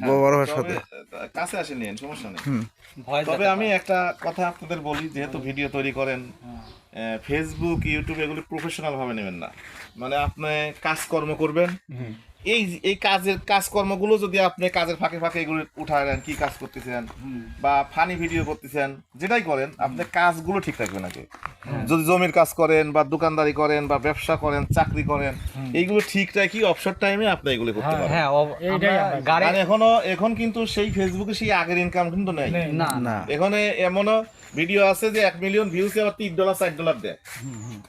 বড় ভাইয়ের সাথে। কাছে আসে নিন, সমস্যা নেই। ভয় তবে আমি একটা কথা আপনাদের বলি, যেহেতু ভিডিও তৈরি করেন, ফেসবুক ইউটিউব এগুলি প্রফেশনাল ভাবে নেবেন না। মানে আপনি কাজকর্ম করবেন, এই কাজকর্মগুলো যদি আপনি কাজের ফাঁকে ফাঁকে এগুলো উঠায় নেন, কি কাজ করতেছেন বা ফানি ভিডিও করতেছেন, যেটাই করেন আপনি কাজগুলো ঠিক রাখবেন আগে। যদি জমির কাজ করেন বা দোকানদারি করেন বা ব্যবসা করেন, চাকরি করেন, এইগুলো ঠিক রাখি অবসর টাইমে আপনি এগুলো করতে পারেন। হ্যাঁ গাড়ি আর এখন কিন্তু সেই ফেসবুকে সেই আগের ইনকাম কিন্তু নেই। না এখানে এমনও ভিডিও আছে যে 1 মিলিয়ন ভিউজ আবার $3 $4 দেয়,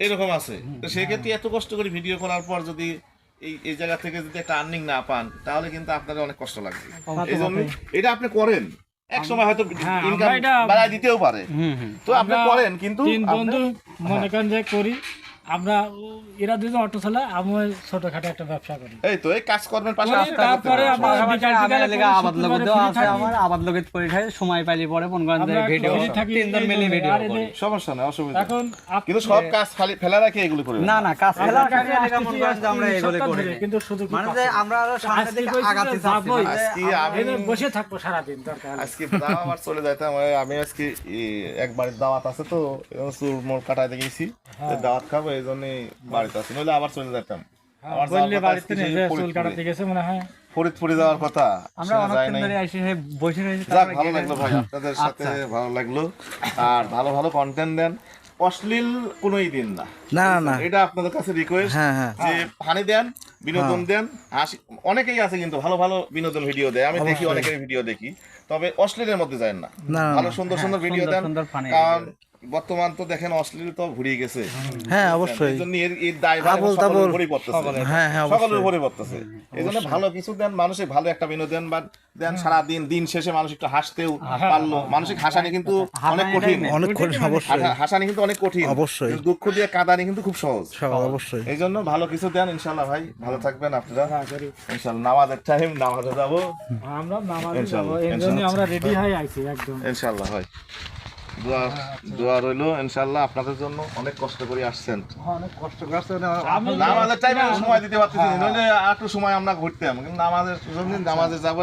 এরকম আছে। তো সেক্ষেত্রে এত কষ্ট করে ভিডিও করার পর যদি এই জায়গা থেকে যদি একটা আর্নিং না পান, তাহলে কিন্তু আপনাদের অনেক কষ্ট লাগবে। এই জন্য এটা আপনি করেন, এক সময় হয়তো ইনকাম বাড়ায় দিতেও পারে, তো আপনি করেন। কিন্তু তিন বন্ধু মনে করেন যে করি আমরা, এরা দুজন অটো চালায়, আমি ছোটখাটো একটা ব্যবসা করি। এই তো এই কাজ করবেন পাশে করি, আস্তে আস্তে তারপরে করতে আমরা হবে। বিকাল টিকালে করি, আবাদ লোক শুক্রবারে দেওয়া free আছে থাকি। আমার, আবাদ লোকের পরীক্ষায় সময় পাইলে পরে মন করেন যে আমরা ভিডিও free থাকি, 3 মিলি ভিডিও আর করি। এদের- সমস্যা নেই, অসুবিধা নেই। এখন কিন্তু সব কাজ খালি ফেলা রাখে এগুলো করবেন না না কাজ ফেলা আমার কাছে রাখা মন করেন যে আমরা আসতেছি এগুলো সপ্তাহ করি ধরে, কিন্তু শুধু কি মানে পাচ্ছি যে না। আমরা আরো সামনের আজকে দিকে কইছি যে আগাতে চাচ্ছি যাবোই, না। আজকে আমি এদের বসে থাকবো সারাদিন দরকার হলে। আজকে দাওয়া আমার চলে যাইতাম, আমি আজকে এক বাড়ির দাওয়াত আছে, তো চুল মোড় কাটাইতে গেছি, তো দাওয়াত খাবো, এই জন্যই বাড়িতে আছি, নইলে আবার চলে যেতাম। আমার যাওয়ার বললে কথা বাড়িতে আজকে নিয়ে সেই যে চুল ফরিদপুরে। কাটাতে গেছে মনে হয়। ফরিদপুরে যাওয়ার কথা, আমরা সেটা যাই অনেকদিন নাই। ধরে এসে বসে রয়েছি, যাক, তারপরে ভালো গেলে- লাগলো ভাই, আপনাদের সাথে ভালো লাগলো। আর ভালো ভালো কন্টেন্ট দেন, অশ্লীল কোনোই দিন না। না না এটা আপনাদের কাছে রিকোয়েস্ট, হ্যাঁ, হ্যাঁ। যে হানি দেন, বিনোদন দেন, হাসি। অনেকেই আছে কিন্তু ভালো ভালো বিনোদন ভিডিও দেয়, আমি দেখি, অনেকের ভিডিও দেখি, তবে অশ্লীলের মধ্যে যায় না। না, ভালো সুন্দর সুন্দর ভিডিও সুন্দর দেন, সুন্দর funny কারণ বর্তমান তো দেখেন অশ্লীল তো ঘুরিয়ে গেছে। হ্যাঁ অবশ্যই। এই জন্য এর দায়ভার আবোল সকলের তাবোল। উপরেই পড়তেছে। হ্যাঁ, হ্যাঁ, সকলের অবশ্যই। উপরে পড়তেছে। এই জন্য ভালো কিছু দেন, মানুষের ভালো একটা বিনোদন বা দেন, সারাদিন দিন শেষে মানুষ একটু হাসতেও পারলো। মানসিক হাসানি কিন্তু অনেক কঠিন, অনেক কঠিন, অবশ্যই হাসানি কিন্তু অনেক কঠিন, অবশ্যই। কিন্তু দুঃখ দিয়ে কাঁদানি কিন্তু খুব সহজ। অবশ্যই। এই জন্য ভালো কিছু দেন, ইনশাল্লাহ ভাই ভালো থাকবেন আপনারা। হ্যাঁ, করি। ইনশাল্লাহ নামাজের টাইম, নামাজে যাবো আমরা নামাজে ইনশাআল্লাহ, যাবো, এই জন্য আমরা রেডি হয়ে আইছি একদম। ইনশাল্লাহ ভাই। দোয়া রইলো ইনশাল্লাহ, আপনাদের জন্য অনেক কষ্ট করে আসছেন। অনেক কষ্ট করছে নামাজের টাইমে সময় দিতে পারতেছি না, নইলে আর একটু সময় আমরা ঘুরতাম, কিন্তু নামাজের জন্য নামাজে যাবো।